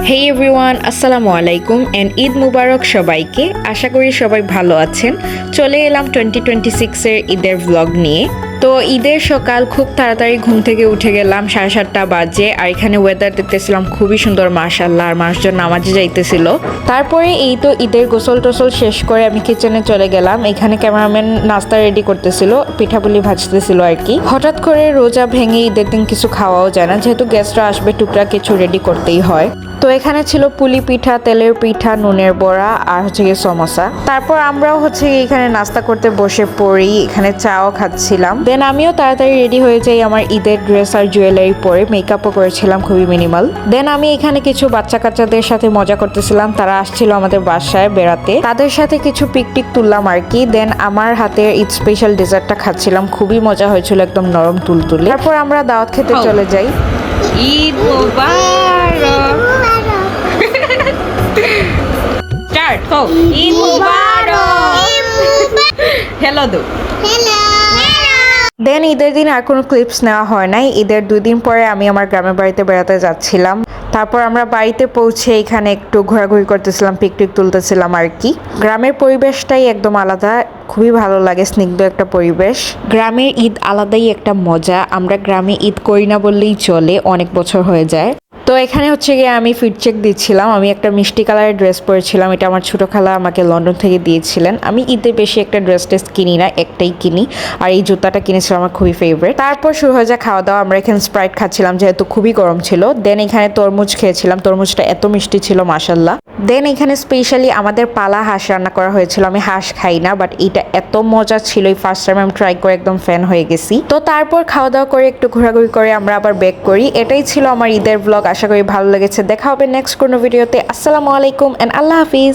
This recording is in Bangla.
হে এভরিওয়ান, আসসালামু আলাইকুম এন্ড ঈদ মুবারক সবাইকে। আশা করি সবাই ভালো আছেন। চলে এলাম 2026 এর ঈদের ব্লগ নিয়ে। তো ঈদের সকাল খুব তাড়াতাড়ি ঘুম থেকে উঠে গেলাম, 7:30 বাজে। আর এখানে ওয়েদার দেখতেছিলাম খুবই সুন্দর, মাশাআল্লাহ। আর মানুষজন নামাজে যাইতেছিল। তারপরে এই তো ঈদের গোসল টোসল শেষ করে আমি কিচেনে চলে গেলাম। এখানে ক্যামেরাম্যান নাস্তা রেডি করতেছিল, পিঠাপুলি ভাজতেছিল আর কি। হঠাৎ করে রোজা ভেঙে ঈদের দিন কিছু খাওয়াও যায় না, যেহেতু গেস্টরা আসবে টুকরা কিছু রেডি করতেই হয়। তো এখানে ছিল পুলি পিঠা, তেলের পিঠা, নুনের বড়া আর হচ্ছে গিয়ে সমোসা। তারপর আমরাও হচ্ছে এখানে নাস্তা করতে বসে পড়ি, এখানে চাও খাচ্ছিলাম। দেন আমিও তাড়াতাড়ি রেডি হয়ে যাই আমার ঈদের ড্রেস আর জুয়েলারি পরে, মেকআপও করেছিলাম খুবই মিনিমাল। দেন আমি এখানে কিছু বাচ্চা কাচ্চাদের সাথে মজা করতেছিলাম, তারা আসছিল আমাদের বাসায় বেড়াতে, তাদের সাথে কিছু পিকটিক তুললাম আর কি। দেন আমার হাতের ঈদ স্পেশাল ডেজার্টটা খাচ্ছিলাম, খুবই মজা হয়েছিল, একদম নরম তুলতুলে। তারপর আমরা দাওয়াত খেতে চলে যাই। ঈদ মুবারক। স্টার্ট হো। ঈদ মুবারক। হ্যালো দো। দেন ঈদের দিন আর কোনো ক্লিপস নেওয়া হয় নাই। ঈদের 2 দিন পরে আমি আমার গ্রামের বাড়িতে বেড়াতে যাচ্ছিলাম। তারপর আমরা বাড়িতে পৌঁছে এখানে একটু ঘোরাঘুরি করতেছিলাম, পিকনিক তুলতেছিলাম আর কি। গ্রামের পরিবেশটাই একদম আলাদা, খুবই ভালো লাগে, স্নিগ্ধ একটা পরিবেশ। গ্রামের ঈদ আলাদাই একটা মজা। আমরা গ্রামে ঈদ করি না বললেই চলে, অনেক বছর হয়ে যায়। তো এখানে হচ্ছে গিয়ে আমি ফিট চেক দিচ্ছিলাম। আমি একটা মিষ্টি কালারের ড্রেস পরেছিলাম, এটা আমার ছোটো খালা আমাকে লন্ডন থেকে দিয়েছিলেন। আমি ঈদে বেশি একটা ড্রেস টেস কিনি না, একটাই কিনি। আর এই জুতাটা কিনেছিলাম আমার খুবই ফেভারিট। তারপর শুরু হয়ে যায় খাওয়া দাওয়া। আমরা এখানে স্প্রাইট খাচ্ছিলাম যেহেতু খুবই গরম ছিল। দেন এখানে তরমুজ খেয়েছিলাম, তরমুজটা এত মিষ্টি ছিল মাশাল্লাহ। দেন এখানে স্পেশালি আমাদের পালা হাঁস রান্না করা হয়েছিল। আমি হাঁস খাই না, বাট এটা এত মজা ছিল, এই ফার্স্ট টাইম আমি ট্রাই করে একদম ফ্যান হয়ে গেছি। তো তারপর খাওয়া দাওয়া করে একটু ঘোরাঘুরি করে আমরা আবার ব্যাক করি। এটাই ছিল আমার ঈদের ব্লগ। আশা করি ভালো লেগেছে। দেখা হবে নেক্সট কোনো ভিডিওতে। আসসালামু আলাইকুম এন্ড আল্লাহ হাফিজ।